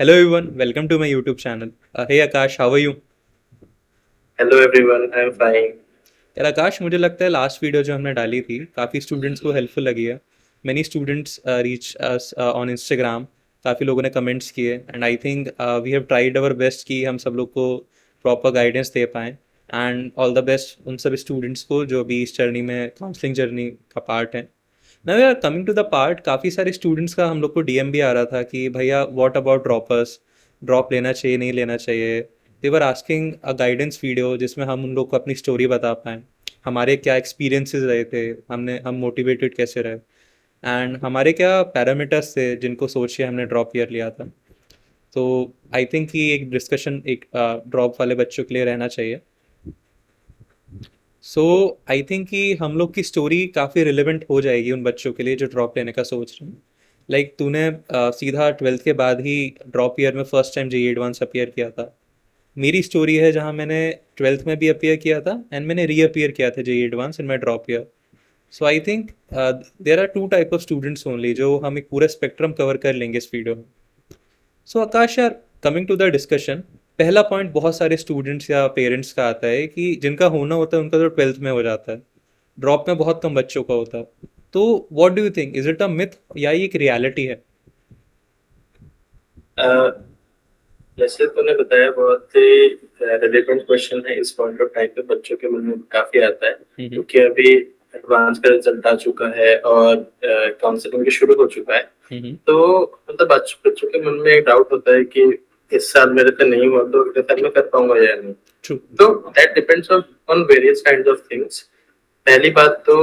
Hello everyone, welcome to my YouTube channel. Hey Akash, how are you? Hello everyone, I'm fine. यार आकाश, मुझे लगता है last video जो हमने डाली थी काफ़ी स्टूडेंट्स को हेल्पफुल लगी है. Many students reach us on Instagram. काफ़ी लोगों ने कमेंट्स किए and I think we have tried our best कि हम सब लोग को प्रॉपर गाइडेंस दे पाएँ. एंड ऑल द बेस्ट उन सभी स्टूडेंट्स को जो भी इस जर्नी में काउंसलिंग जर्नी का पार्ट है. नाउ यार, कमिंग टू द पार्ट, काफ़ी सारे स्टूडेंट्स का हम लोग को डीएम भी आ रहा था कि भैया व्हाट अबाउट ड्रॉपर्स, ड्रॉप लेना चाहिए नहीं लेना चाहिए. They were asking a guidance video जिसमें हम उन लोग को अपनी स्टोरी बता पाएँ, हमारे क्या एक्सपीरियंसेस रहे थे, हम मोटिवेटेड कैसे रहे, एंड हमारे क्या पैरामीटर्स थे जिनको सोच के हमने ड्रॉप ईयर लिया था. तो आई थिंक कि एक डिस्कशन एक ड्रॉप वाले बच्चों के लिए रहना चाहिए. सो आई थिंक कि हम लोग की स्टोरी काफ़ी रिलेवेंट हो जाएगी उन बच्चों के लिए जो ड्रॉप लेने का सोच रहे हैं. लाइक तूने सीधा ट्वेल्थ के बाद ही ड्रॉप ईयर में first time JEE advance appear किया था. मेरी स्टोरी है जहाँ मैंने ट्वेल्थ में भी अपियर किया था एंड मैंने रीअपियर किया था JEE advance in my drop year. So I think there are two type of students only जो हम एक पूरा स्पेक्ट्रम कवर कर लेंगे इस वीडियो में. सो आकाश यार, कमिंग टू द डिस्कशन, पहला पॉइंट बहुत सारे स्टूडेंट्स या पेरेंट्स का आता है कि जिनका होना होता है उनका तो ट्वेल्थ में हो जाता है, ड्रॉप में बहुत कम बच्चों का होता है. तो what do you think, is it a myth या ये एक रियलिटी है? अ, जैसे तूने बताया बहुत ही रिलेवेंट क्वेश्चन है इस पॉइंट ऑफ टाइम पे बच्चों के मन में काफी आता है हम्म. क्योंकि अभी एडवांस का रिजल्ट आ चुका है और काउंसलिंग भी शुरू हो चुका है। हम्म. तो मतलब बच्चों के मन में एक डाउट होता है कि इस साल मेरे से नहीं हुआ तो अगले साल मैं कर पाऊंगा या नहीं। ट्रू. तो that depends on various kind of things. पहली बात तो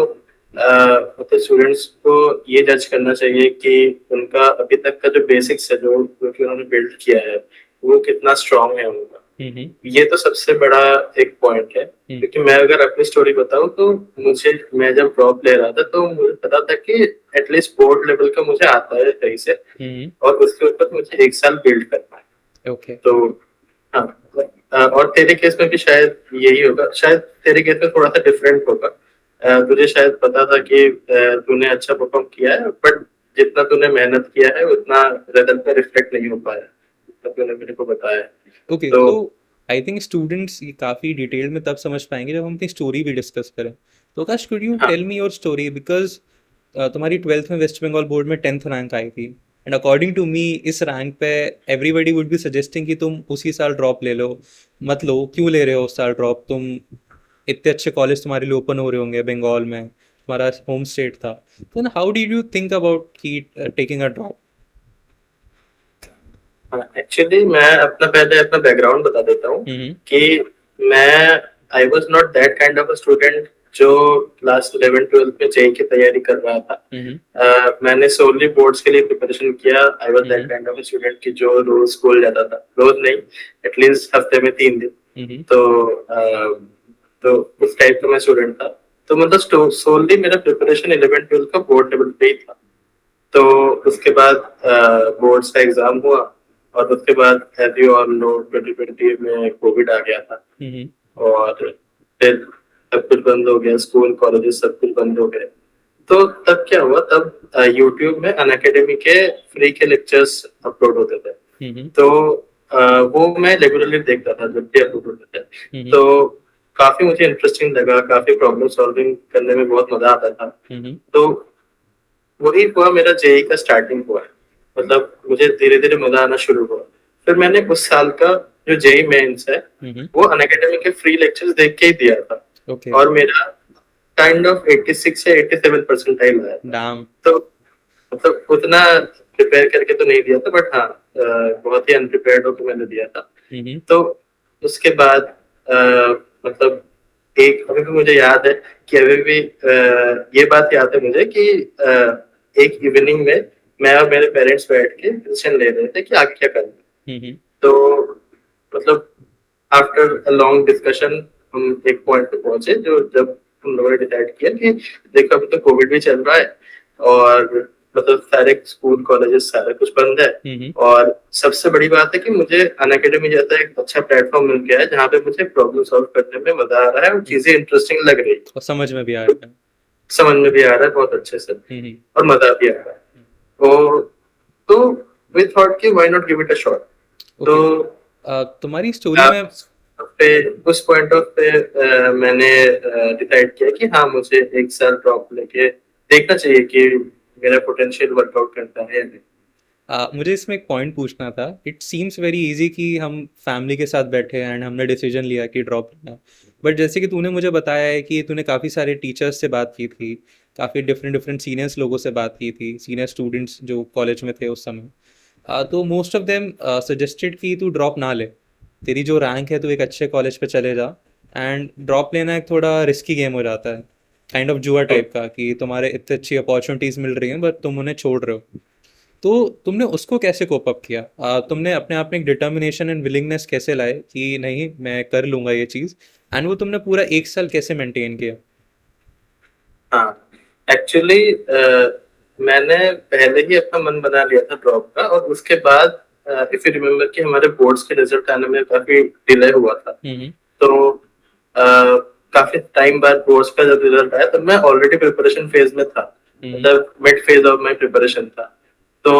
मतलब स्टूडेंट्स को ये जज करना चाहिए कि उनका अभी तक का जो बेसिक्स है जो कि उन्होंने बिल्ड किया है वो कितना स्ट्रांग है उनका। हम्म. ये तो सबसे बड़ा एक पॉइंट है हम्म. क्योंकि मैं अगर अपनी स्टोरी बताऊं तो मुझे मैं जब ड्रॉप ले रहा था तो मुझे पता था कि एटलीस्ट बोर्ड लेवल का मुझे आता है सही से हम्म. और उसके ऊपर मुझे एक साल बिल्ड करना है। ओके. तो हाँ, और तेरे केस में भी शायद यही होगा, शायद तेरे केस में थोड़ा सा डिफरेंट होगा। तुझे शायद पता था कि तूने अच्छा परफॉर्म किया है बट जितना तूने मेहनत किया है उतना रिजल्ट पे रिफ्लेक्ट नहीं हो पाया जितना तूने मेरे को बताया। ओके, तो तो आई थिंक स्टूडेंट्स ये काफ़ी डिटेल में तब समझ पाएंगे जब हम अपनी स्टोरी भी डिस्कस करें. तो आकाश, कुड यू हाँ, tell me your story, because तुम्हारी ट्वेल्थ में वेस्ट बंगाल बोर्ड में 10th रैंक आई थी एंड अकॉर्डिंग टू मी इस रैंक पे एवरीबडी वुड बी सजेस्टिंग कि तुम उसी साल ड्रॉप ले लो. मत लो, क्यों ले रहे हो उस साल ड्रॉप तुम? इतने अच्छे कॉलेज तुम्हारे लिए ओपन हो रहे होंगे बंगाल में, तुम्हारा होम स्टेट था. तो how did you think about की टेकिंग अ ड्रॉप? एक्चुअली मैं अपना पहले अपना बैकग्राउंड बता देता हूँ हम्म. कि मैं I was not that kind of a student जो क्लास 11 12 में जेई की तैयारी कर रहा था। हम्म. मैंने सोनली बोर्ड्स के लिए प्रिपरेशन किया। I was that hmm. Kind of student की जो रोज स्कूल जाता था, रोज नहीं, एटलीस्ट हफ्ते में 3 दिन। हम्म. तो तो उस टाइप का मैं स्टूडेंट था। तो मतलब सोनली मेरा प्रिपरेशन 11 12 का बोर्ड लेवल पे ही था। तो उसके बाद बोर्ड्स का एग्जाम हुआ और उसके बाद एज यू ऑल नो 2020 में कोविड आ गया था हम्म. और फिर सब कुछ बंद हो गया, स्कूल कॉलेजेस सब कुछ बंद हो गए। तो तब क्या हुआ, तब यूट्यूब में अनअकैडमी के फ्री के लेक्चर्स अपलोड होते थे। हम्म. तो वो मैं रेगुलरली देखता था जब भी अपलोड होते थे। हम्म. तो काफी मुझे इंटरेस्टिंग लगा, काफी प्रॉब्लम सॉल्विंग करने में बहुत मजा आता था। हम्म. तो वही हुआ, मेरा जेई का स्टार्टिंग हुआ। मतलब मुझे धीरे धीरे मजा आना शुरू हुआ। फिर मैंने उस साल का जो जेई मेंस है हम्म. वो अनअकैडमी के फ्री लेक्चर्स देख के ही दिया था ओके. और मेरा काइंड ऑफ 86 या 87 परसेंटाइल आया था। डैम. तो मतलब उतना प्रिपेयर करके तो नहीं दिया था बट हाँ, बहुत ही अनप्रिपेयर्ड होकर मैंने दिया था। हम्म. तो उसके बाद मतलब एक अभी भी मुझे याद है कि अभी भी ये बात याद है मुझे कि एक इवनिंग में मैं और मेरे पेरेंट्स बैठ के डिसीजन ले रहे थे कि आगे क्या करना है। हम्म. तो मतलब आफ्टर अ लॉन्ग डिस्कशन हम एक पॉइंट पे पहुंचे जो जब हम लोगों ने डिसाइड किया कि देखो अभी तो कोविड भी चल रहा है और मतलब सारे स्कूल कॉलेजेस सारा कुछ बंद है हम्म. और सबसे बड़ी बात है कि मुझे अनअकैडमी जैसा एक अच्छा प्लेटफॉर्म मिल गया है जहाँ पे मुझे प्रॉब्लम सॉल्व करने में मजा आ रहा है और चीजें इंटरेस्टिंग लग रही है। और समझ में भी आ तो रहा है. समझ में भी आ रहा है बहुत अच्छे से हम्म. और मजा भी आ रहा है। तो वी थॉट कि why not give it a shot. तो ओके, तुम्हारी स्टोरी में पे उस पॉइंट ऑफ पे मैंने डिसाइड किया कि हाँ मुझे एक साल ड्रॉप लेके देखना चाहिए कि मेरा पोटेंशियल वर्कआउट करता है या नहीं। मुझे इसमें एक पॉइंट पूछना था। इट सीम्स वेरी इजी कि हम फैमिली के साथ बैठे एंड हमने डिसीजन लिया कि ड्रॉप लेना, बट जैसे कि तूने मुझे बताया है कि तूने काफ़ी सारे टीचर्स से बात की थी, काफ़ी डिफरेंट डिफरेंट सीनियर्स लोगों से बात की थी, सीनियर स्टूडेंट्स जो कॉलेज में थे उस समय। तो मोस्ट ऑफ देम सजेस्टेड कि तू ड्रॉप ना ले, तेरी जो रैंक है तू एक अच्छे कॉलेज पे चले जा। एंड ड्रॉप लेना एक थोड़ा रिस्की गेम हो जाता है, काइंड ऑफ जुआ टाइप का, कि तुम्हारे इतनी अच्छी अपॉर्चुनिटीज़ मिल रही हैं बट तुम उन्हें छोड़ रहे हो। तो तुमने उसको कैसे कोप अप किया? तुमने अपने आप में एक डिटर्मिनेशन एंड विलिंगनेस कैसे लाए कि नहीं मैं कर लूंगा ये चीज़, एंड वो तुमने पूरा एक साल कैसे मेंटेन किया? हाँ एक्चुअली मैंने पहले ही अपना मन बना लिया था ड्रॉप का, और उसके बाद इफ यू रिमेम्बर कि हमारे बोर्ड्स के रिजल्ट आने में काफी डिले हुआ था। हम्म। तो काफी टाइम बाद बोर्ड्स का जब रिजल्ट आया तब मैं ऑलरेडी प्रिपरेशन फेज में था, हम्म। मतलब mid phase of my preparation था। तो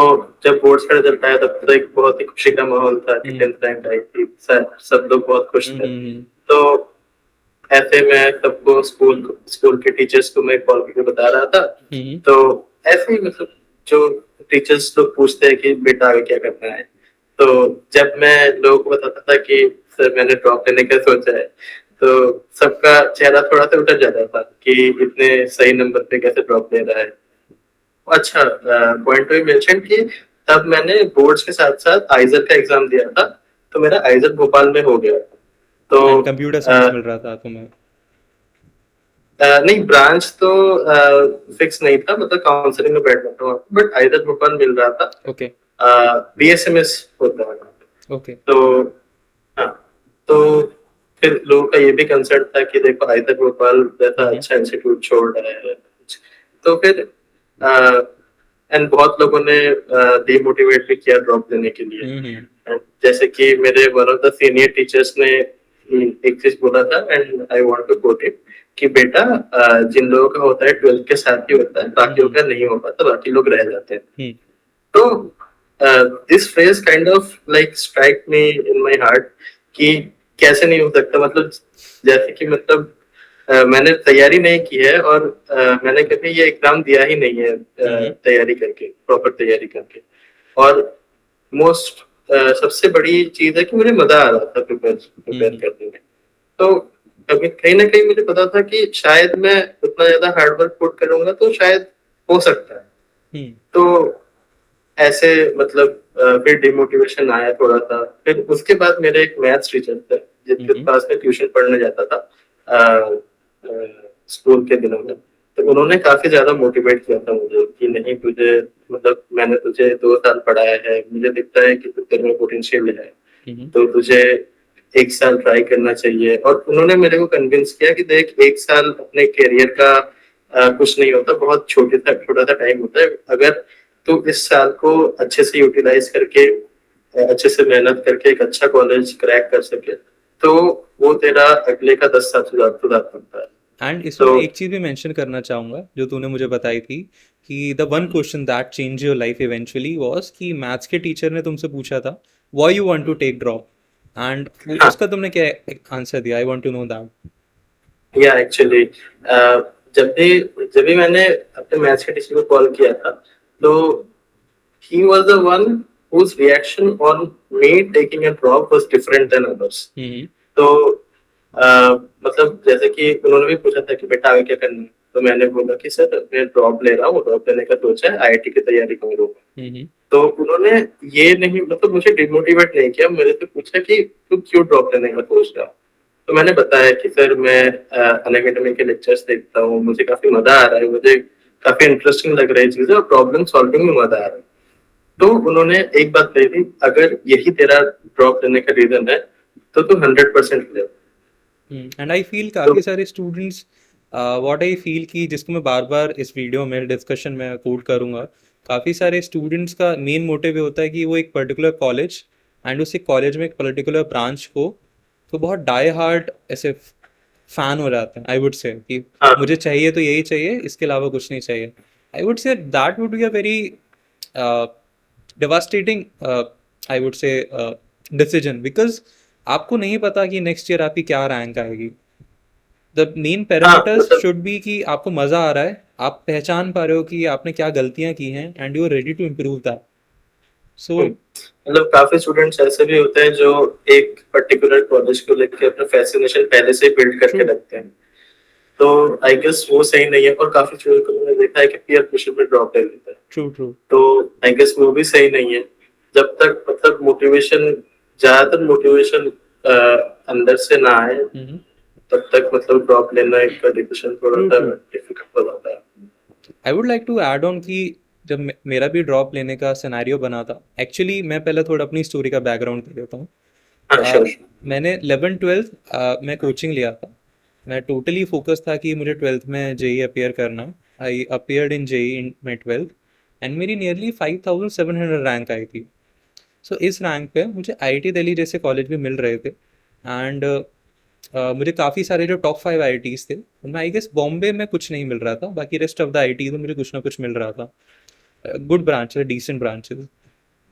जब बोर्ड्स का रिजल्ट आया तब तो एक बहुत ही खुशी का माहौल था कि हम्म। 10th रैंक आई थी, सब लोग बहुत खुश थे। हम्म। तो ऐसे मैं सबको स्कूल स्कूल के टीचर्स को मैं कॉल करके बता रहा था। हम्म। तो ऐसे ही मतलब जो टीचर्स लोग पूछते हैं कि बेटा आगे क्या करना है, तो जब मैं लोगों को बताता था कि सर मैंने ड्रॉप लेने का सोचा है, तो सबका चेहरा थोड़ा सा उतर जाता था कि इतने सही नंबर पे कैसे ड्रॉप ले रहा है। अच्छा पॉइंट टू मेंशन कि तब मैंने बोर्ड्स के साथ साथ आइजर का एग्जाम दिया था, तो मेरा आइजर भोपाल में हो गया। तो एंड कंप्यूटर साइंस मिल रहा था तुम्हें? नहीं ब्रांच तो फिक्स नहीं था, मतलब काउंसलिंग में बैठना था, बट आइदर भोपाल मिल रहा था। ओके। बीएसएमएस होता है। ओके। तो हाँ, तो फिर लोगों का ये भी कंसर्न था कि देखो आइदर भोपाल जैसा हम्म। अच्छा इंस्टीट्यूट छोड़ रहा है। तो फिर एंड बहुत लोगों ने डिमोटिवेट भी किया ड्रॉप लेने के लिए। हम्म। And जैसे कि मेरे one of the senior teachers ने एक चीज बोला था, and I want to quote it, कि बेटा जिन लोगों का होता है 12th के साथ ही होता है, बाकियों हम्म। का नहीं हो पाता, बाकी लोग रह जाते हैं। हम्म। तो this phrase kind of like strike me in my heart कि कैसे नहीं हो सकता, मतलब जैसे कि मतलब मैंने तैयारी नहीं की है, और मैंने कभी ये एग्जाम दिया ही नहीं है हम्म। तैयारी करके, प्रॉपर तैयारी करके। और मोस्ट सबसे बड़ी चीज है कि मुझे मजा आ रहा था प्रिपेयर प्रिपेयर हम्म। करने में। तो कभी कहीं ना कहीं मुझे पता था कि शायद मैं उतना ज्यादा हार्डवर्क पुट करूंगा तो शायद हो सकता है। हम्म। तो ऐसे मतलब फिर डिमोटिवेशन आया थोड़ा सा। फिर उसके बाद मेरे एक मैथ्स टीचर थे जिनके हम्म। पास में ट्यूशन पढ़ने जाता था स्कूल के दिनों में। तो उन्होंने काफी ज्यादा मोटिवेट किया था मुझे कि नहीं तुझे, मतलब मैंने तुझे 2 साल पढ़ाया है, मुझे दिखता है कि तेरे में पोटेंशियल है, हम्म। तो तुझे एक साल ट्राई करना चाहिए। और उन्होंने मेरे को कन्विंस किया कि देख एक साल अपने करियर का कुछ नहीं होता, बहुत छोटा सा टाइम होता है। अगर तू इस साल को अच्छे से यूटिलाइज करके अच्छे से मेहनत करके एक अच्छा कॉलेज क्रैक कर सके, तो वो तेरा अगले का 10 साल सुधार सकता है। एंड इसमें तो मैं एक चीज़ भी मेंशन करना चाहूँगा जो तूने मुझे बताई थी, कि the one question that change your life eventually was कि मैथ्स के टीचर ने तुमसे पूछा था why you want to take drop, and हाँ, उसका तुमने क्या आंसर दिया? I want to know that. या एक्चुअली जब भी मैंने अपने मैथ्स के टीचर को कॉल किया था, तो he was the one whose reaction on me taking a drop was different than others. हम्म। तो मतलब जैसे कि उन्होंने भी पूछा था कि बेटा आगे क्या करना है, तो मैंने बोला कि सर मैं ड्रॉप ले रहा हूँ, ड्रॉप लेने का सोचा है, आईआईटी की तैयारी करूंगा। हम्म। तो उन्होंने ये नहीं, मतलब मुझे डिमोटिवेट नहीं किया, मेरे से पूछा कि तू क्यों ड्रॉप लेने का सोच रहा है। तो मैंने बताया कि सर मैं अनअकैडमी के लेक्चर्स देखता हूँ, मुझे काफी मजा आ रहा है, मुझे काफी इंटरेस्टिंग लग रही है चीजें, और प्रॉब्लम सॉल्विंग में मजा आ रहा है। तो उन्होंने एक बात कही थी, अगर यही तेरा ड्रॉप लेने का रीजन है तो तू 100% ले। एंड आई फील तो काफ़ी सारे स्टूडेंट्स, व्हाट आई फील कि जिसको मैं बार बार इस वीडियो में डिस्कशन में कोट करूँगा, काफ़ी सारे स्टूडेंट्स का मेन मोटिव ये होता है कि वो एक पर्टिकुलर कॉलेज एंड उस कॉलेज में एक पर्टिकुलर ब्रांच को तो बहुत डाई हार्ड ऐसे फैन हो जाते हैं। आई वुड से कि हाँ, मुझे चाहिए तो यही चाहिए, इसके अलावा कुछ नहीं चाहिए। आई would say that would be a very devastating, I would say, decision, because आपको नहीं पता कि नेक्स्ट ईयर आपकी क्या रैंक आएगी. द मेन हाँ पैरामीटर्स मतलब शुड बी कि आपको मजा आ रहा है, आप पहचान पा रहे हो कि आपने क्या गलतियां की हैं, and you are ready to improve that. So मतलब काफी स्टूडेंट्स ऐसे भी होते हैं जो एक पर्टिकुलर कॉलेज को लेकर अपना फैसिनेशन पहले से बिल्ड करके ट्रू, रखते हैं, तो आई गेस वो सही नहीं है। और काफी स्टूडेंट को मैंने देखा है कि पीयर प्रेशर में ड्रॉप ले लेते हैं, ट्रू, ट्रू. तो आई गेस वो भी सही नहीं है। जब तक मतलब मोटिवेशन, ज्यादातर मोटिवेशन अंदर से ना आए तब तक मतलब ड्रॉप लेना एक डिसीजन थोड़ा ट्रू, सा ट्रू. डिफिकल्ट हो जाता है। I would like to add on कि जब मेरा भी ड्रॉप लेने का सिनेरियो बना था, एक्चुअली मैं पहले थोड़ा अपनी स्टोरी का बैकग्राउंड दे देता हूँ. हाँ अ, श्योर। मैंने 11th 12th में कोचिंग लिया था. मैं टोटली फोकस था कि मुझे 12th में जेई अपियर करना. I appeared in JEE in my 12th, and मेरी नियरली 5700 रैंक आई थी. सो इस रैंक पे मुझे आईआईटी दिल्ली जैसे कॉलेज भी मिल रहे थे, एंड मुझे काफ़ी सारे जो टॉप 5 आईआईटीज़ थे उनमें आई गेस बॉम्बे में कुछ नहीं मिल रहा था, बाकी रेस्ट ऑफ द आईआईटीज़ में मुझे कुछ ना कुछ मिल रहा था. Good branches, decent branches.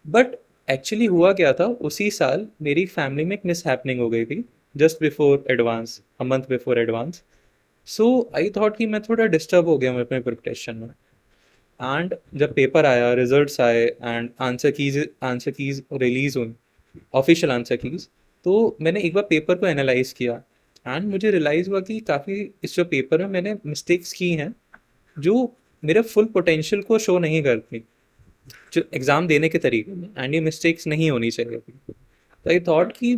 But actually हुआ क्या था, उसी साल मेरी फैमिली में एक मिस हैपनिंग हो गई थी, just before advance, a month before advance. So I thought कि मैं थोड़ा डिस्टर्ब हो गया हूँ अपने प्रिपरेशन में. एंड जब पेपर आया, रिजल्ट्स आए, एंड आंसर कीज रिलीज हुई, ऑफिशियल आंसर कीज, तो मैंने एक बार पेपर को एनालाइज किया, एंड मुझे रियलाइज़ हुआ कि काफ़ी इस जो पेपर में मैंने मिस्टेक्स की हैं जो मेरे फुल पोटेंशियल को शो नहीं करती जो एग्ज़ाम देने के तरीके में, एंड ये मिस्टेक्स नहीं होनी चाहिए थी. तो आई थॉट कि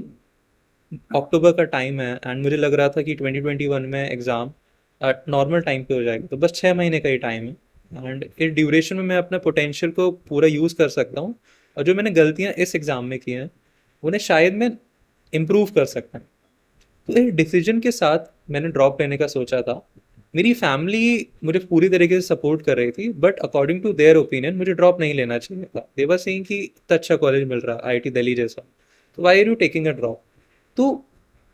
अक्टूबर का टाइम है, एंड मुझे लग रहा था कि 2021 में एग्ज़ाम नॉर्मल टाइम पे हो जाएगा, तो बस 6 महीने का ही टाइम है, एंड इस ड्यूरेशन में मैं अपने पोटेंशियल को पूरा यूज़ कर सकता हूँ, और जो मैंने गलतियाँ इस एग्ज़ाम में की हैं उन्हें शायद मैं इम्प्रूव कर सकता हूँ. तो इस डिसीजन के साथ मैंने ड्रॉप लेने का सोचा था. मेरी फैमिली मुझे पूरी तरीके से सपोर्ट कर रही थी, but according to their opinion मुझे ड्रॉप नहीं लेना चाहिए था. दे वर सेइंग कि इतना अच्छा कॉलेज मिल रहा है आईआईटी दिल्ली जैसा, तो why are you taking a drop. तो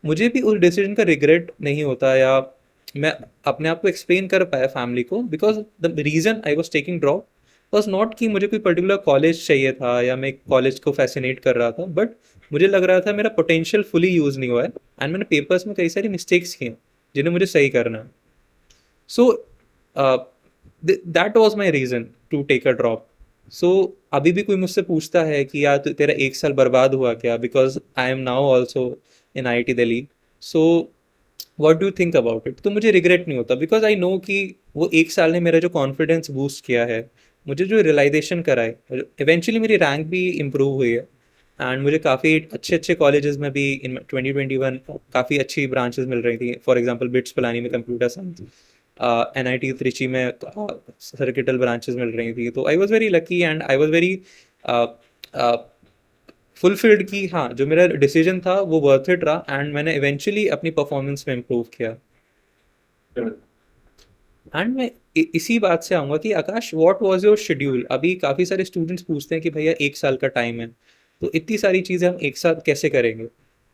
मुझे भी उस डिसीजन का रिग्रेट नहीं होता, या मैं अपने आप को एक्सप्लेन कर पाया फैमिली को, because the reason I was taking drop was not कि मुझे कोई पर्टिकुलर कॉलेज चाहिए था या मैं कॉलेज को फैसिनेट कर रहा था, बट मुझे लग रहा था मेरा पोटेंशियल फुली यूज़ नहीं हुआ है, एंड मैंने पेपर्स में कई सारी मिस्टेक्स की हैं जिन्हें मुझे सही करना है. So that was my reason to take a drop. So अभी भी कोई मुझसे पूछता है कि यार तेरा एक साल बर्बाद हुआ क्या, because I am now also in I T Delhi. So what do think about it, तो मुझे रिग्रेट नहीं होता, बिकॉज आई नो कि वो एक साल ने मेरा जो कॉन्फिडेंस बूस्ट किया है, मुझे जो रियलाइजेशन कराए, इवेंचुअली मेरी रैंक भी इम्प्रूव हुई है, एंड मुझे काफ़ी अच्छे अच्छे कॉलेजेस में भी इन 2021 काफ़ी अच्छी ब्रांचेस मिल रही थी. फॉर एग्जांपल बिट्स पिलानी में कंप्यूटर साइंस, एनआईटी त्रिची में सर्किटल ब्रांचेस मिल रही थी. तो I was very lucky, and I was very fulfilled कि हाँ, जो मेरा डिसीजन था वो वर्थ इट रहा, एंड मैंने इवेंचुअली अपनी परफॉर्मेंस में इम्प्रूव किया. एंड मैं इसी बात से आऊँगा कि आकाश, व्हाट वाज योर शेड्यूल. अभी काफ़ी सारे स्टूडेंट्स पूछते हैं कि भैया एक साल का टाइम है, तो इतनी सारी चीज़ें हम एक साथ कैसे करेंगे.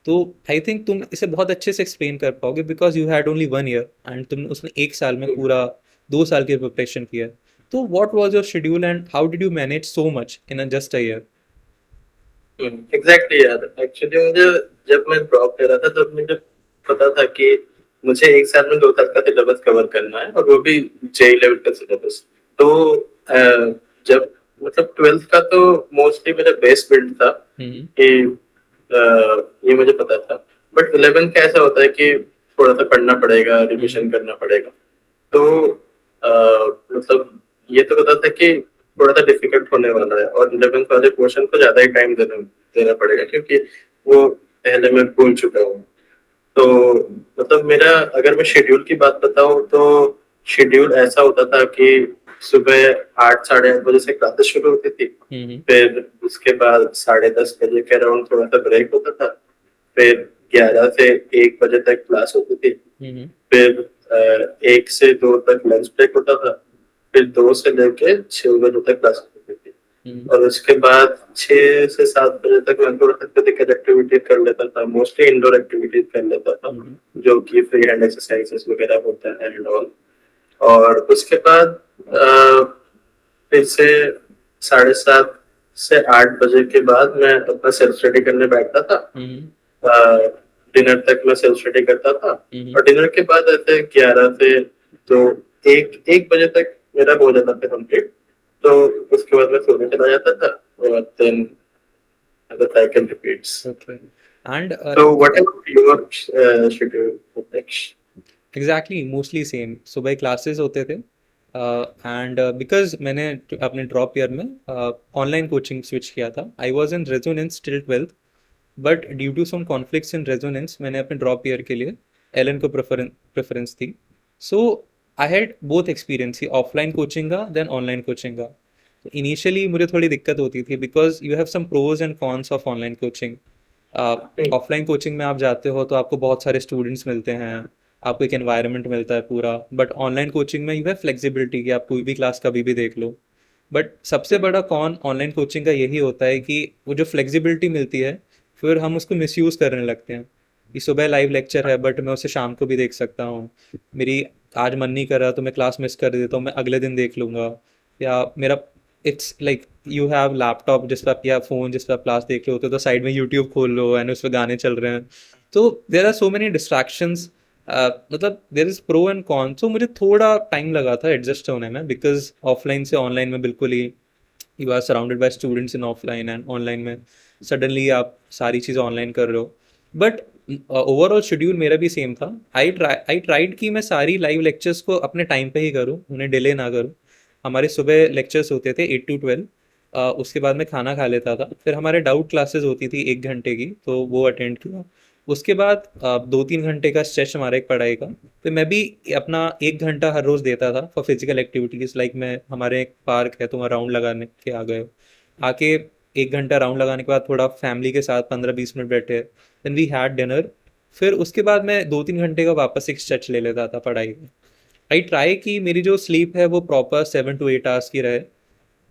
तो आई थिंक तुम इसे बहुत अच्छे से एक्सप्लेन कर पाओगे, because you had only 1 year, and तुमने उसमें एक साल में पूरा 2 साल की प्रिपरेशन किया है. तो what was your schedule, and how did you manage so much in just a year. Exactly यार, एक्चुअली मुझे जब मैं ड्रॉप ले रहा था तब मुझे पता था कि मुझे एक साल में 2 साल का सिलेबस कवर करना है, और वो भी जेई लेवल का सिलेबस। तो जब मतलब 12th का तो मोस्टली मेरा बेस बिल्ड था कि ये मुझे पता था। बट 11th का ऐसा होता है कि थोड़ा सा पढ़ना पड़ेगा, रिविजन करना पड़ेगा। तो मतलब ये तो पता था कि थोड़ा सा डिफिकल्ट होने वाला है, और 11th वाले पोर्शन को ज्यादा ही टाइम देना पड़ेगा, क्योंकि वो पहले मैं भूल चुका हूँ। तो मतलब मेरा, अगर मैं शेड्यूल की बात बताऊं तो शेड्यूल ऐसा होता था कि सुबह 8 साढ़े 8 बजे से क्लासेस शुरू होती थी। फिर उसके बाद 10:30 बजे के अराउंड थोड़ा सा ब्रेक होता था। फिर 11 से 1 बजे तक क्लास होती थी। फिर 1 से 2 तक लंच ब्रेक होता था। फिर 2 से लेके 6 बजे तक क्लास होती थी। और उसके बाद 6 से 7 बजे तक मैं थोड़ा फिजिकल एक्टिविटी कर लेता था, मोस्टली इंडोर एक्टिविटीज कर लेता था, जो कि फ्री हैंड एक्सरसाइजेस वगैरह होता है एंड ऑल। और उसके बाद फिर से 7:30 से 8 बजे के बाद मैं अपना सेल्फ स्टडी करने बैठता था। डिनर तक मैं सेल्फ स्टडी करता था, और डिनर के बाद ऐसे 11 से तो 1 बजे तक मेरा हो जाता था कंप्लीट। तो उसके बाद मैं सोने चला जाता था, और then the cycle repeats. Okay. And So what about your schedule? Like, exactly mostly same, सुबह क्लासेस होते थे एंड बिकॉज मैंने अपने ड्रॉप ईयर में ऑनलाइन कोचिंग स्विच किया था। I was in Resonance till 12th, but due to some conflicts in Resonance मैंने अपने ड्रॉप ईयर के लिए एलन को प्रेफरेंस दी। So I had both experience ही, ऑफलाइन कोचिंग का देन ऑनलाइन कोचिंग का। इनिशियली मुझे थोड़ी दिक्कत होती थी because you have some pros and cons of online coaching. Offline coaching में आप जाते हो तो आपको बहुत सारे स्टूडेंट्स मिलते हैं, आपको एक एनवायरनमेंट मिलता है पूरा, बट ऑनलाइन कोचिंग में यू है फ्लेक्सिबिलिटी कि आप कोई भी क्लास कभी भी देख लो। बट सबसे बड़ा कॉन ऑनलाइन कोचिंग का यही होता है कि वो जो फ्लेक्सिबिलिटी मिलती है फिर हम उसको मिसयूज़ करने लगते हैं कि सुबह लाइव लेक्चर है बट मैं उसे शाम को भी देख सकता हूँ, मेरी आज मन नहीं कर रहा तो मैं क्लास मिस कर देता हूँ, मैं अगले दिन देख लूँगा। या मेरा it's like you have laptop जिस पर आप, या फ़ोन जिस पर आप क्लास देख रहे होते हो, तो साइड में यूट्यूब खोल लो एंड उस पर गाने चल रहे हैं। तो there are so many distractions, मतलब there is pro and con. तो मुझे थोड़ा टाइम लगा था एडजस्ट होने में, बिकॉज ऑफलाइन से ऑनलाइन में बिल्कुल ही you are surrounded by students in offline, and online में सडनली आप सारी चीज़ें ऑनलाइन कर रहे हो। बट ओवरऑल शेड्यूल मेरा भी सेम था। आई ट्राइड कि मैं सारी लाइव लेक्चर्स को अपने टाइम पे ही करूँ, उन्हें डिले ना करूँ। हमारे सुबह लेक्चर्स होते थे 8 to 12, उसके बाद मैं खाना खा लेता था, फिर हमारे डाउट क्लासेस होती थी 1 घंटे की, तो वो अटेंड किया। उसके बाद 2-3 घंटे का स्ट्रेच हमारा एक पढ़ाई का, फिर मैं भी अपना 1 घंटा हर रोज़ देता था फॉर फिजिकल एक्टिविटीज़। लाइक मैं, हमारे एक पार्क है तो वहाँ राउंड लगाने के आ गए, आके 1 घंटा राउंड लगाने के बाद थोड़ा फैमिली के साथ 15-20 मिनट बैठे, देन वी हैड डिनर। फिर उसके बाद मैं 2-3 घंटे का वापस एक स्ट्रेच ले लेता था पढ़ाई में। आई ट्राई कि मेरी जो स्लीप है वो प्रॉपर 7 to 8 आवर्स की रहे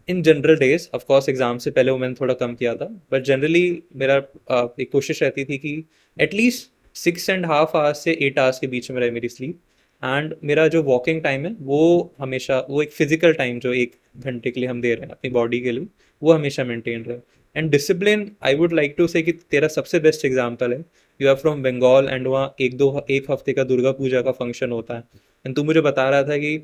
in general days. Of course exam से पहले वो मैंने थोड़ा कम किया था, बट जनरली मेरा एक कोशिश रहती थी कि एटलीस्ट 6.5 आवर्स से 8 आवर्स के बीच में रहे मेरी स्लीप। एंड मेरा जो वॉकिंग टाइम है वो हमेशा, वो एक फिजिकल टाइम जो 1 घंटे के लिए हम दे रहे हैं अपनी बॉडी के लिए, वो हमेशा मेंटेन रहे। And discipline, I would like to say कि तेरा सबसे बेस्ट एग्जाम्पल है, you are from Bengal and वहाँ 1 हफ्ते का दुर्गा पूजा का फंक्शन होता है, एंड तू मुझे बता रहा था कि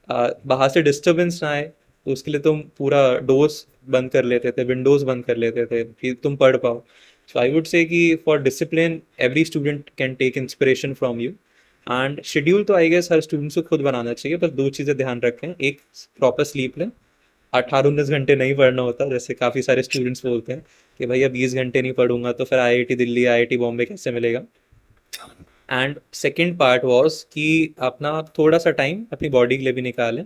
बाहर से डिस्टर्बेंस ना आए, तो उसके लिए तुम पूरा डोर्स बंद कर लेते थे, विंडोज़ बंद कर लेते थे कि तुम पढ़ पाओ। सो आई वुड से कि for discipline every student can take inspiration from you. And schedule तो आई गेस हर स्टूडेंट्स को खुद बनाना चाहिए, बस 2 चीज़ें ध्यान रखें, एक प्रॉपर स्लीप लें, 18-19 घंटे नहीं पढ़ना होता जैसे काफ़ी सारे स्टूडेंट्स बोलते हैं कि भैया 20 घंटे नहीं पढ़ूंगा तो फिर आईआईटी दिल्ली आईआईटी बॉम्बे कैसे मिलेगा। एंड सेकेंड पार्ट वॉज कि अपना थोड़ा सा टाइम अपनी बॉडी के लिए भी निकालें,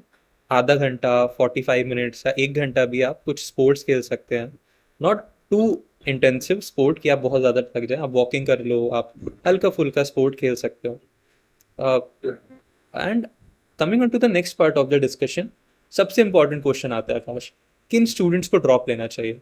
आधा घंटा 45 मिनट्स या 1 घंटा भी आप कुछ स्पोर्ट्स खेल सकते हैं। नॉट टू इंटेंसिव स्पोर्ट कि आप बहुत ज़्यादा थक जाए, आप वॉकिंग कर लो, आप हल्का फुल्का स्पोर्ट खेल सकते हो। And coming on to the next part of the discussion, सबसे इंपॉर्टेंट क्वेश्चन आता है आकाश, किन स्टूडेंट्स को ड्रॉप लेना चाहिए?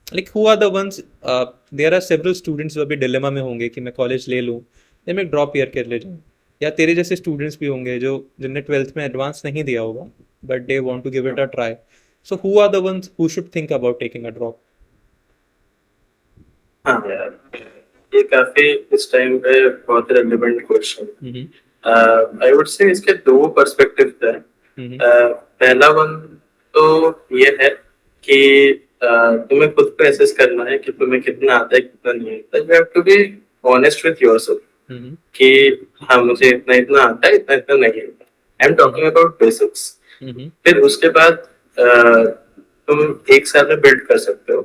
Like who are the ones, there are several students जो अभी डिलेमा में होंगे कि मैं कॉलेज ले लूँ या मैं ड्रॉप ईयर कर ले जाऊँ, या तेरे जैसे स्टूडेंट्स भी होंगे जो जिनने 12th में एडवांस नहीं दिया होगा but they want to give it a try. So who are the ones who should think about taking a drop? हाँ यार, ये काफी इस टाइम पे बहुत रेलेवेंट क्वेश्चन। आई वुड से इसके दो पर्सपेक्टिव है। पहला वन तो ये है कि तुम्हें खुद को एसेस करना है कि तुम्हें कितना आता है कितना नहीं आता है। You have to be honest with yourself कि हाँ मुझे इतना इतना आता है इतना इतना नहीं आता। I am talking about basics. फिर उसके बाद तुम एक साल में बिल्ड कर सकते हो,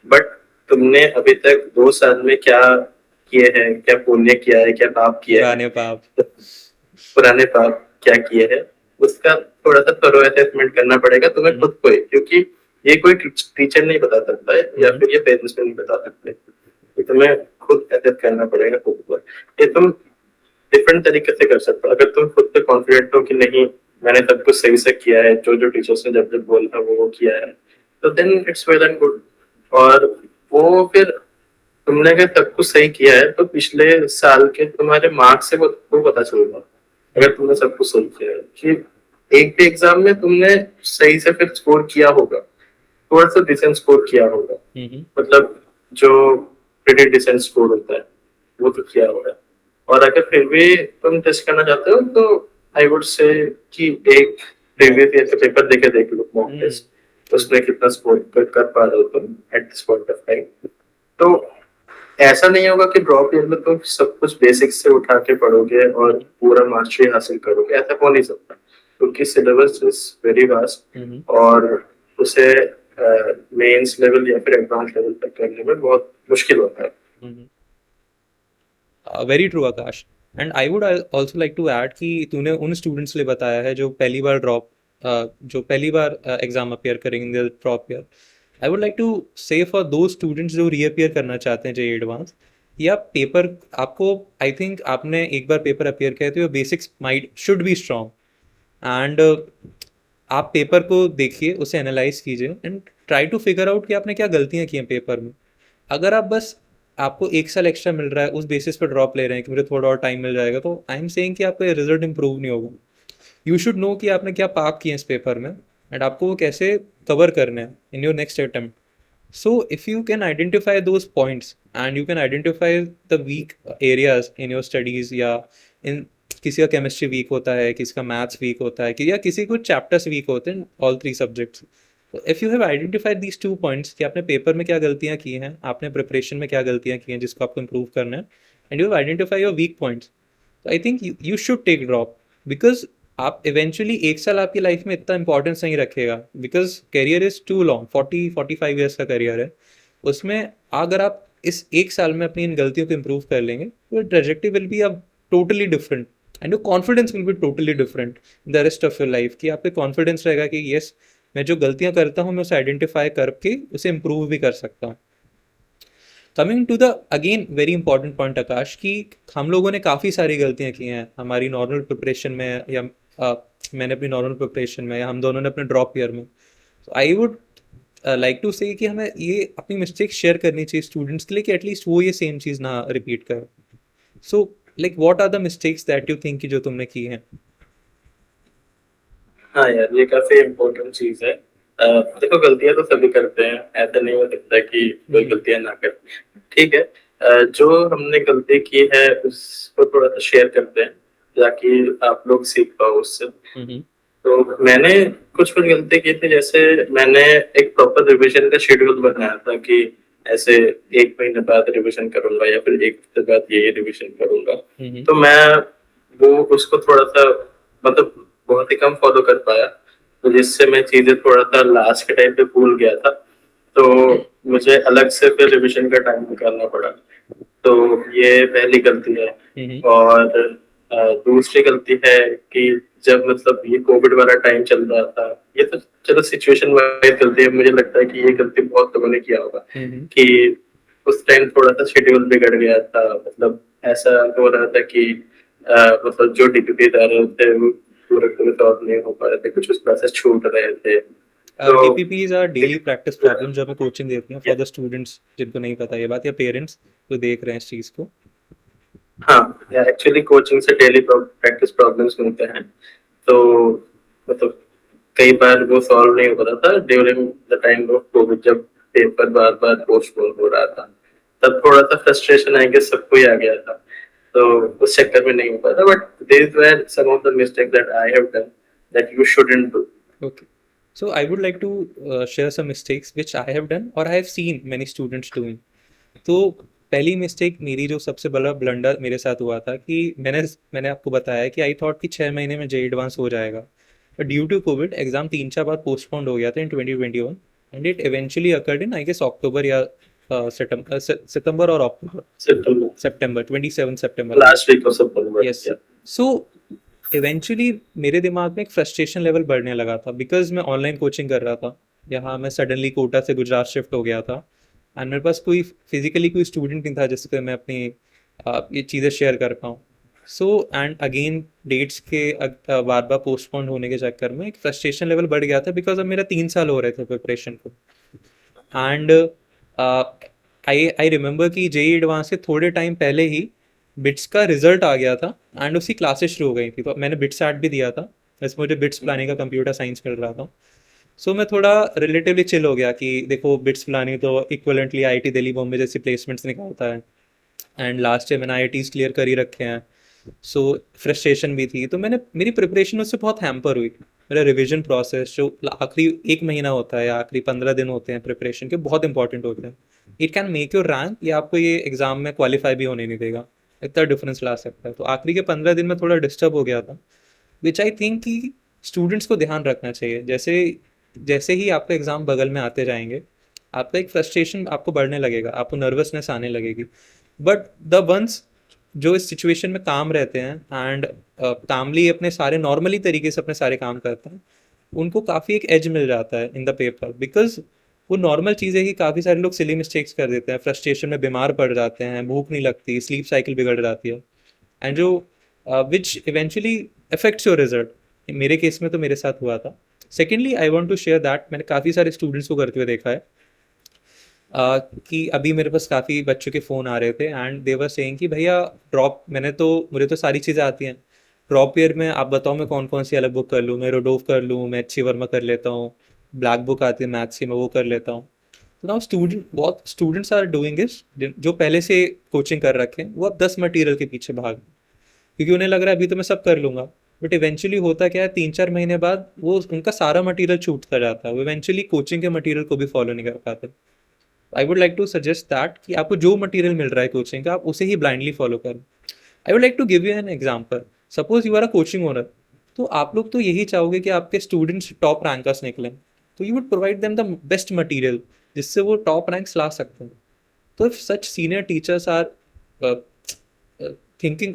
बट तुमने अभी तक 2 साल में क्या किए हैं, क्या पुण्य किया है, क्या पाप किया है, पुराने पाप क्या किए हैं, उसका थोड़ा सा थोरो असेसमेंट करना पड़ेगा तुम्हें खुद को ही, क्योंकि ये कोई टीचर नहीं बता सकता है या फिर ये पेरेंट्स भी नहीं बता सकते। तुम्हें खुद एसेस करना पड़ेगा खुद को। ये तुम डिफरेंट तरीके से कर सकते हो। अगर तुम खुद पे कॉन्फिडेंट हो कि नहीं मैंने सब कुछ सही से किया है, जो जो टीचर्स ने जब जब बोला वो किया है, तो then it's well and good. और वो फिर तुमने अगर सब कुछ सही किया है तो पिछले साल के तुम्हारे मार्क्स से वो पता चलेगा। अगर तुमने सब कुछ सही किया है कि एक भी एग्जाम में तुमने सही से फिर स्कोर किया होगा, थोड़ा सा डिसेंट स्कोर किया होगा, मतलब जो प्रीटी डिसेंट स्कोर होता है वो तो किया होगा। और अगर फिर भी तुम टेस्ट करना चाहते हो तो आई वुड से कि एक प्रीवियस ईयर का पेपर देके देख लो, मॉक टेस्ट, उसमें कितना स्कोर कर पा रहे हो तुम at this point of time. तो ऐसा नहीं होगा कि ड्रॉप ईयर में तुम सब कुछ बेसिक्स से उठा के पढ़ोगे और पूरा मास्टरी हासिल करोगे, ऐसा हो नहीं सकता, क्योंकि सिलेबस इज वेरी वास्ट और उसे मेंस लेवल या फिर एडवांस लेवल तक करने में बहुत मुश्किल होता है। Very true Akash. And I would also like to add कि तूने उन स्टूडेंट्स लिए बताया है जो पहली बार एग्जाम अपेयर करेंगे drop year. I would like to say for दो स्टूडेंट्स जो रीअपियर करना चाहते हैं जेईई एडवांस, या पेपर आपको, आई थिंक आपने एक बार पेपर अपेयर किया तो your basics might should be strong, and आप पेपर को देखिए, उसे एनालाइज कीजिए and try to figure out कि आपने क्या गलतियां की हैं पेपर में। अगर आप बस, आपको एक साल एक्स्ट्रा मिल रहा है उस बेसिस पर ड्रॉप ले रहे हैं कि मुझे थोड़ा और टाइम मिल जाएगा, तो आई एम सेइंग कि आपका रिजल्ट इंप्रूव नहीं होगा। यू शुड नो कि आपने क्या पाप किए इस पेपर में एंड आपको वो कैसे कवर करने हैं in your next attempt. So if you can identify those points and you can identify the weak areas in your studies, या in किसी का केमिस्ट्री वीक होता है, किसी का मैथ्स वीक होता है, कि या किसी कुछ चैप्टर्स वीक होते हैं all three subjects, if you have identified these 2 points कि आपने पेपर में क्या गलतियाँ की हैं, आपने प्रिपरेशन में क्या गलतियाँ की हैं जिसको आपको इम्प्रूव करना है, and you have identify your weak points, तो I think you should take drop. Because आप इवेंचुअली एक साल आपकी लाइफ में इतना इंपॉर्टेंस नहीं रखेगा, because career is too long, 40-45 years का करियर है। उसमें अगर आप इस एक साल में अपनी इन गलतियों को इम्प्रूव कर लेंगे तो ट्रेजेक्टरी विल बी अब totally different and your confidence will be totally different the rest of your life, कि आपके कॉन्फिडेंस रहेगा कि येस, मैं जो गलतियां करता हूँ मैं उसे आइडेंटिफाई करके उसे इम्प्रूव भी कर सकता हूँ। Coming to the again very important point Akash, कि हम लोगों ने काफ़ी सारी गलतियां की हैं हमारी नॉर्मल प्रिपरेशन में, या मैंने अपनी नॉर्मल प्रिपरेशन में, या हम दोनों ने अपने ड्रॉप ईयर में। तो I would like to say कि हमें ये अपनी मिस्टेक्स शेयर करनी चाहिए स्टूडेंट्स के लिए, कि एटलीस्ट वो ये सेम चीज़ ना रिपीट करें। So like what are the mistakes that you think जो तुमने की हैं? हाँ यार, ये काफी इम्पोर्टेंट चीज है। देखो, गलतियां तो सभी करते हैं, ऐसा नहीं हो सकता कि कोई गलतियां ना करे, ठीक है। जो हमने गलती की है उसको थोड़ा सा शेयर करते हैं ताकि आप लोग सीख पाओ उससे। तो मैंने कुछ कुछ गलती की थी, जैसे मैंने एक प्रॉपर रिवीजन का शेड्यूल बनाया था कि ऐसे 1 महीने बाद रिवीजन करूंगा या फिर 1 हफ्ते बाद ये रिवीजन करूंगा। तो मैं वो उसको थोड़ा सा, मतलब बहुत ही कम फॉलो कर पाया, तो जिससे मैं चीजें थोड़ा सा लास्ट के टाइम पे भूल गया था, तो मुझे अलग से फिर रिवीजन का टाइम निकालना पड़ा। तो ये पहली गलती है। और दूसरी गलती है कि जब मतलब ये कोविड वाला टाइम चल रहा था, ये तो चलो सिचुएशन वाइज गलती है, मुझे लगता है कि ये गलती बहुत लोगों ने किया होगा कि उस टाइम थोड़ा सा शेड्यूल बिगड़ गया था, मतलब ऐसा हो रहा था कि मतलब जो डिग्रीदार थे वो पूरे पूरे तौर नहीं हो पा रहे थे, कुछ क्लासेस छूट रहे थे। तो DPPs are daily practice problem जो हमें कोचिंग देती हैं फॉर द स्टूडेंट्स जिनको नहीं पता ये बात, या पेरेंट्स तो देख रहे हैं इस चीज़ को। हाँ, एक्चुअली कोचिंग से डेली प्रैक्टिस प्रॉब्लम्स मिलते हैं, तो मतलब कई बार वो सॉल्व नहीं हो रहा था during the time of Covid, जब पेपर बार बार पोस्टपोन हो रहा था, तब थोड़ा सा फ्रस्ट्रेशन आई गेस सबको ही आ गया था, तो उस चक्कर में नहीं हो पाया था। But these were some of the mistake that I have done that you shouldn't do. Okay. So I would like to share some mistakes which I have done or I have seen many students doing. तो पहली mistake मेरी जो सबसे बड़ा blunder मेरे साथ हुआ था कि मैंने आपको बताया कि आई थॉट कि 6 महीने में जेई एडवांस हो जाएगा, but due to Covid exam 3-4 बार पोस्टपोन्ड हो गया था in 2021 and it eventually occurred in I guess October या सितंबर और अक्टूबर, सितंबर 27 सितंबर, लास्ट वीक ऑफ सितंबर। यस। सो इवेंचुअली मेरे दिमाग में एक फ्रस्ट्रेशन लेवल बढ़ने लगा था, बिकॉज मैं ऑनलाइन कोचिंग कर रहा था, यहाँ मैं सडनली कोटा से गुजरात शिफ्ट हो गया था एंड मेरे पास कोई फिजिकली कोई स्टूडेंट नहीं था जिससे मैं अपनी ये चीज़ें शेयर कर पाऊँ। सो एंड अगेन डेट्स के बार बार पोस्टपोन होने के चक्कर में एक फ्रस्ट्रेशन लेवल बढ़ गया था, बिकॉज अब मेरा 3 साल हो रहे थे प्रिपरेशन को। एंड आई रिमेंबर कि जेई एडवांस के थोड़े टाइम पहले ही बिट्स का रिजल्ट आ गया था एंड उसकी क्लासेस शुरू हो गई थी, तो मैंने बिट्स ऐड भी दिया था, जैसे मुझे बिट्स प्लानिंग का कंप्यूटर साइंस मिल रहा था। सो मैं थोड़ा रिलेटिवली चिल हो गया कि देखो बिट्स फुलानी तो इक्वलेंटली आईआईटी दिल्ली बॉम्बे जैसी प्लेसमेंट्स निकालता है, एंड लास्ट ईयर मैंने आईआईटीज क्लियर कर ही रखे हैं। सो फ्रस्ट्रेशन भी थी, तो मैंने मेरी प्रिपरेशन उससे बहुत हैम्पर हुई। मेरा रिवीजन प्रोसेस जो आखिरी एक महीना होता है या आखिरी 15 दिन होते हैं प्रिपरेशन के, बहुत इंपॉर्टेंट होते हैं। It can make your rank, या आपको ये एग्जाम में क्वालिफाई भी होने नहीं देगा, इतना डिफरेंस ला सकता है। तो आखिरी के 15 दिन में थोड़ा डिस्टर्ब हो गया था, विच आई थिंक कि स्टूडेंट्स को ध्यान रखना चाहिए। जैसे जैसे ही आपका एग्ज़ाम बगल में आते जाएंगे, आपका एक फ्रस्ट्रेशन आपको बढ़ने लगेगा, आपको नर्वसनेस आने लगेगी। बट द वंस जो इस सिचुएशन में काम रहते हैं एंड कामली अपने सारे नॉर्मली तरीके से अपने सारे काम करते हैं, उनको काफ़ी एक एज मिल जाता है इन द पेपर, बिकॉज वो नॉर्मल चीज़ें ही काफ़ी सारे लोग सिली मिस्टेक्स कर देते हैं, फ्रस्ट्रेशन में बीमार पड़ जाते हैं, भूख नहीं लगती, स्लीप साइकिल बिगड़ जाती है, एंड जो which eventually affects your result. मेरे केस में तो मेरे साथ हुआ था। Secondly I want to share that मैंने काफ़ी सारे स्टूडेंट्स को करते हुए देखा है, कि अभी मेरे पास काफ़ी बच्चों के फ़ोन आ रहे थे एंड दे वर सेइंग कि भैया ड्रॉप, मुझे तो सारी चीज़ें आती हैं, ड्रॉप ईयर में आप बताओ मैं कौन कौन सी अलग बुक कर लूँ, मैं रोडोफ कर लूँ, मैं अच्छी वर्मा कर लेता हूँ, ब्लैक बुक आती है मैथ्स की, मैं वो कर लेता हूँ। तो नाउ बहुत स्टूडेंट्स आर डूइंग इस, जो पहले से कोचिंग कर रखे हैं वो अब 10 मटेरियल के पीछे भाग, क्योंकि उन्हें लग रहा है अभी तो मैं सब कर लूंगा। बट इवेंचुअली होता क्या है, 3-4 महीने बाद वो उनका सारा मटेरियल छूटता जाता है, वो इवेंचुअली कोचिंग के मटेरियल को भी फॉलो नहीं कर पाते। I would like to suggest that कि आपको जो मटेरियल मिल रहा है कोचिंग का, आप उसे ही ब्लाइंडली फॉलो करें। I would like to give you an example. Suppose you are a coaching owner, तो आप लोग तो यही चाहोगे कि आपके स्टूडेंट्स टॉप रैंकर्स निकलें, तो you would provide them the best material जिससे वो टॉप रैंक्स ला सकते हैं। तो if such senior teachers are thinking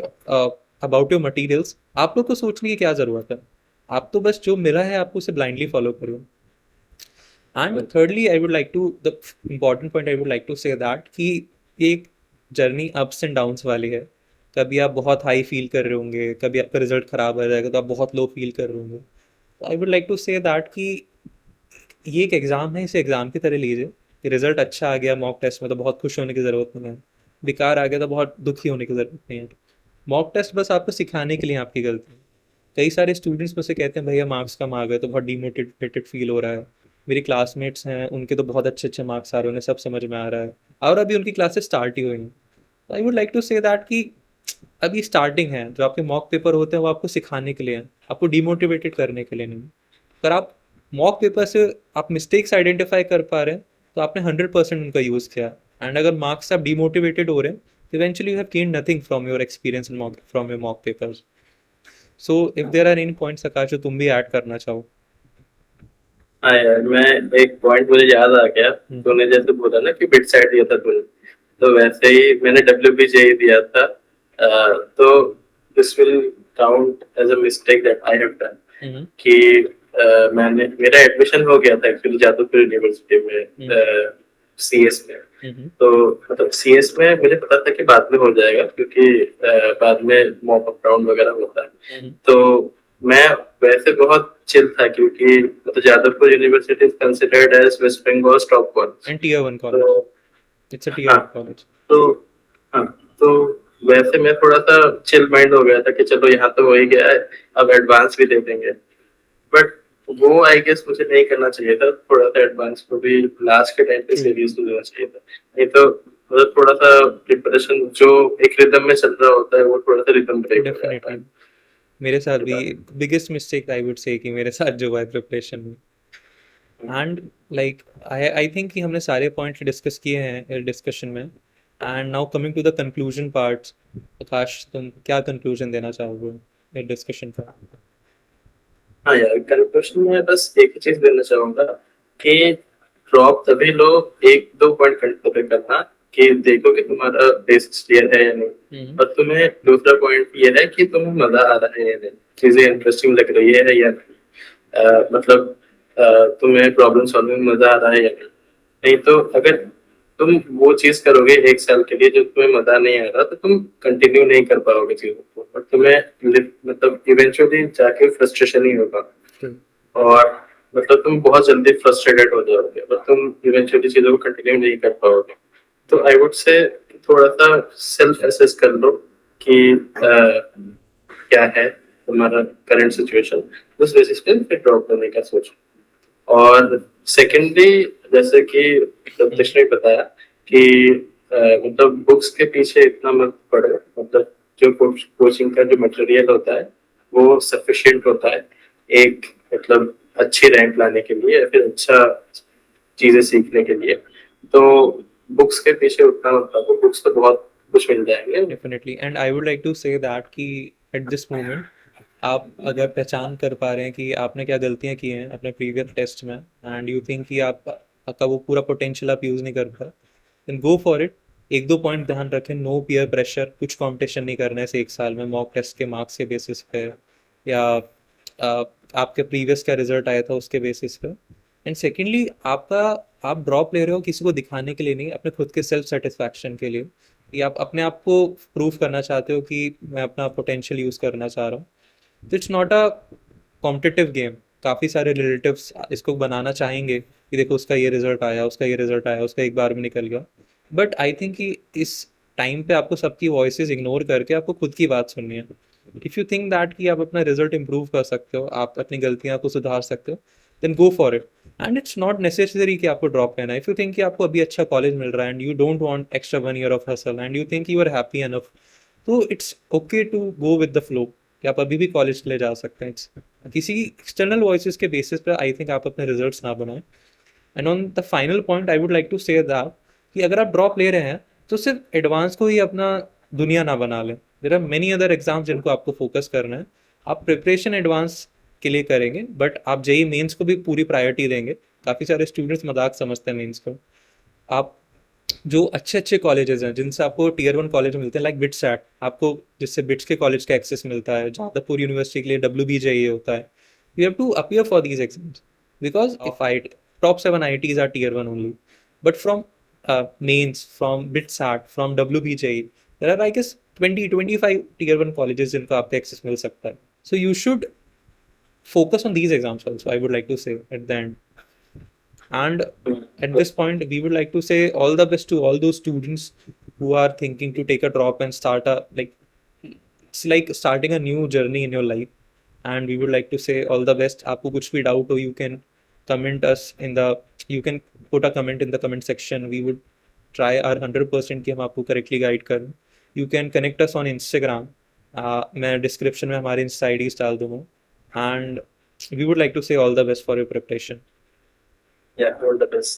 about your materials, आप लोग को सोचने की क्या ज़रूरत है, आप तो बस जो मिला है आपको उसे ब्लाइंडली फॉलो करो। And thirdly I would like to, the important point I would like to say that कि ये एक जर्नी अप्स एंड डाउन्स वाली है। कभी आप बहुत हाई फील कर रहे होंगे, कभी आपका रिजल्ट ख़राब आ जाएगा तो आप बहुत लो फील कर रहे होंगे। तो I would like to say that कि ये एक एग्ज़ाम है, इसे एग्ज़ाम की तरह लीजिए कि रिजल्ट अच्छा आ गया मॉक टेस्ट में तो बहुत खुश होने की ज़रूरत नहीं है, बेकार आ गया तो बहुत दुखी होने की ज़रूरत नहीं है। मॉक टेस्ट बस आपको सिखाने के लिए आपकी गलती है। कई सारे स्टूडेंट्स मुझसे कहते हैं भैया मार्क्स कम आ गए तो बहुत डीमोटिवेटेड फील हो रहा है, मेरी क्लासमेट्स हैं उनके तो बहुत अच्छे अच्छे मार्क्स आ रहे हैं, उन्हें सब समझ में आ रहा है, और अभी उनकी क्लासेस स्टार्ट ही हुई हैं। तो I would like to say that कि अभी स्टार्टिंग है, जो आपके मॉक पेपर होते हैं वो आपको सिखाने के लिए हैं, आपको डिमोटिवेटेड करने के लिए नहीं। अगर आप मॉक पेपर से आप मिस्टेक्स आइडेंटिफाई कर पा रहे हैं तो आपने 100% उनका यूज़ किया। एंड अगर मार्क्स से आप डिमोटिवेटेड हो रहे हैं तो eventually you have gained nothing from your experience in mock, from your mock papers. So if there are any points Akash जो तुम भी ऐड करना चाहो। हाँ यार, मैं एक पॉइंट मुझे याद आ गया। तूने जैसे बोला ना कि बिट साइड दिया था तूने, तो वैसे ही मैंने WBJ दिया था। तो this will count as a mistake that I have done कि मैंने, मेरा एडमिशन हो गया था एक्चुअली जादवपुर यूनिवर्सिटी में CS में। तो मतलब CS में मुझे पता था कि बाद में हो जाएगा क्योंकि बाद में मॉक अप राउंड वगैरह होता है। तो मैं वैसे बहुत चिल था क्योंकि मतलब Jadavpur university is considered as West Bengal top college and tier 1 college, तो इट्स अ टियर 1 हाँ। कॉलेज। तो हाँ, तो वैसे मैं थोड़ा सा चिल माइंड हो गया था कि चलो यहाँ तो हो ही गया है, अब एडवांस भी दे देंगे। बट वो आई गेस मुझे नहीं करना चाहिए था, थोड़ा सा एडवांस को भी लास्ट के टाइम पे सीरियस तो लेना चाहिए था। नहीं तो मतलब थोड़ा सा प्रिपरेशन जो एक रिदम में चल रहा होता है वो थोड़ा सा रिदम ब्रेक हो जाता डेफिनेटली है। मेरे साथ भी biggest mistake I would say कि मेरे साथ जो हुआ है प्रिपरेशन में। एंड लाइक आई थिंक कि हमने सारे पॉइंट डिस्कस किए हैं डिस्कशन में। And now coming to the conclusion parts, Akash तुम क्या कंक्लूजन देना चाहोगे डिस्कशन का? हाँ यार, कंक्लूजन में बस एक ही चीज देना चाहूंगा कि ड्रॉप तभी लो, एक दो पॉइंट कंसिडर करना कि देखो कि तुम्हारा बेसिक्स क्लियर है या नहीं, और तुम्हें दूसरा पॉइंट ये है कि तुम्हें मजा आ रहा है या नहीं, चीजें इंटरेस्टिंग लग रही है या नहीं। मतलब तुम्हें प्रॉब्लम सॉल्विंग में मजा आ रहा है या नहीं। नहीं तो अगर तुम वो चीज करोगे एक साल के लिए जो तुम्हें मजा नहीं आ रहा, तो तुम कंटिन्यू नहीं कर पाओगे चीजों को, और तुम्हें मतलब इवेंचुअली जाके फ्रस्ट्रेशन ही होगा, और मतलब तुम बहुत जल्दी फ्रस्ट्रेटेड हो जाओगे और तुम इवेंचुअली चीजों को कंटिन्यू नहीं कर पाओगे। तो आई वुड से थोड़ा सा सेल्फ एसेस कर लो कि क्या है तुम्हारा करंट सिचुएशन, उस बेसिस पे फिर ड्रॉप करने का सोचो। और सेकेंडली जैसे कि प्रत्यक्ष ने बताया कि मतलब बुक्स के पीछे इतना मत पड़े, मतलब जो कोचिंग का जो मटेरियल होता है वो सफिशिएंट होता है एक मतलब अच्छी रैंक लाने के लिए या फिर अच्छा चीजें सीखने के लिए। तो बुक्स के पीछे उतना मत भागो, बुक्स तो बहुत कुछ मिल जाएंगे। Definitely, and I would like to say that कि एट दिस मोमेंट आप अगर पहचान कर पा रहे हैं कि आपने क्या गलतियां की हैं अपने प्रीवियस टेस्ट में, एंड यू थिंक कि आप आपका वो पूरा पोटेंशियल आप यूज़ नहीं कर पाए, देन गो फॉर इट। एक दो पॉइंट ध्यान रखें, नो पीयर प्रेशर, कुछ कंपटीशन नहीं करना है इस एक साल में मॉक टेस्ट के मार्क्स के बेसिस पे या आपके प्रीवियस का रिजल्ट आया था उसके बेसिस पे। एंड सेकेंडली आपका आप ड्रॉप ले रहे हो किसी को दिखाने के लिए नहीं, अपने खुद के सेल्फ सेटिस्फैक्शन के लिए, कि आप अपने आप को प्रूव करना चाहते हो कि मैं अपना पोटेंशियल यूज़ करना चाह रहा हूँ। तो it's not a competitive game. काफ़ी सारे रिलेटिव्स इसको बनाना चाहेंगे कि देखो उसका ये रिजल्ट आया, उसका ये रिजल्ट आया, उसका एक बार में निकल गया। बट आई थिंक कि इस टाइम पे आपको सबकी वॉइसेस इग्नोर करके आपको खुद की बात सुननी है। इफ़ यू थिंक दैट कि आप अपना रिजल्ट इंप्रूव कर सकते हो, आप अपनी गलतियां को सुधार सकते हो, then go for it. And it's not necessary कि आपको ड्रॉप लेना है। इफ़ यू थिंक कि आपको अभी अच्छा कॉलेज मिल रहा है and you don't want extra 1 year of hustle and you think you are happy enough, तो it's okay to go with the flow, कि आप अभी भी कॉलेज के लिए जा सकते हैं। किसी एक्सटर्नल वॉइसेस के बेसिस पर आई थिंक आप अपने रिजल्ट्स ना बनाएं। And on the final point I would like to say that कि अगर आप ड्रॉप ले रहे हैं तो सिर्फ एडवांस को ही अपना दुनिया ना बना लें। There are many other exams जिनको आपको फोकस करना है। आप प्रिपरेशन एडवांस के लिए करेंगे, बट आप जेई मेंस को भी पूरी प्रायोरिटी देंगे। काफ़ी सारे स्टूडेंट्स मजाक समझते हैं मेंस को। आप जो अच्छे अच्छे कॉलेजेस हैं जिनसे आपको टीयर 1 कॉलेज मिलते हैं, लाइक बिट्सैट, आपको जिससे बिट्स के कॉलेज का एक्सेस मिलता है, जादवपुर यूनिवर्सिटी के लिए WBJE होता है, you have to appear for these exams because if I top 7 IITs are tier 1 only, but from mains, from bitsat, from WBJE, there are I guess 20-25 tier 1 colleges जिनको आपको access मिल सकता है। So you should focus on these exams also, I would like to say at the end. And at this point, we would like to say all the best to all those students who are thinking to take a drop and start a like it's like starting a new journey in your life. And we would like to say all the best. आपको कुछ भी doubt हो, you can comment us in the you can put a comment in the comment section. We would try our 100% कि हम आपको correctly guide करें. You can connect us on Instagram. मैं description में हमारे Insta IDs डाल दूँगा. And we would like to say all the best for your preparation. Yeah, all the best.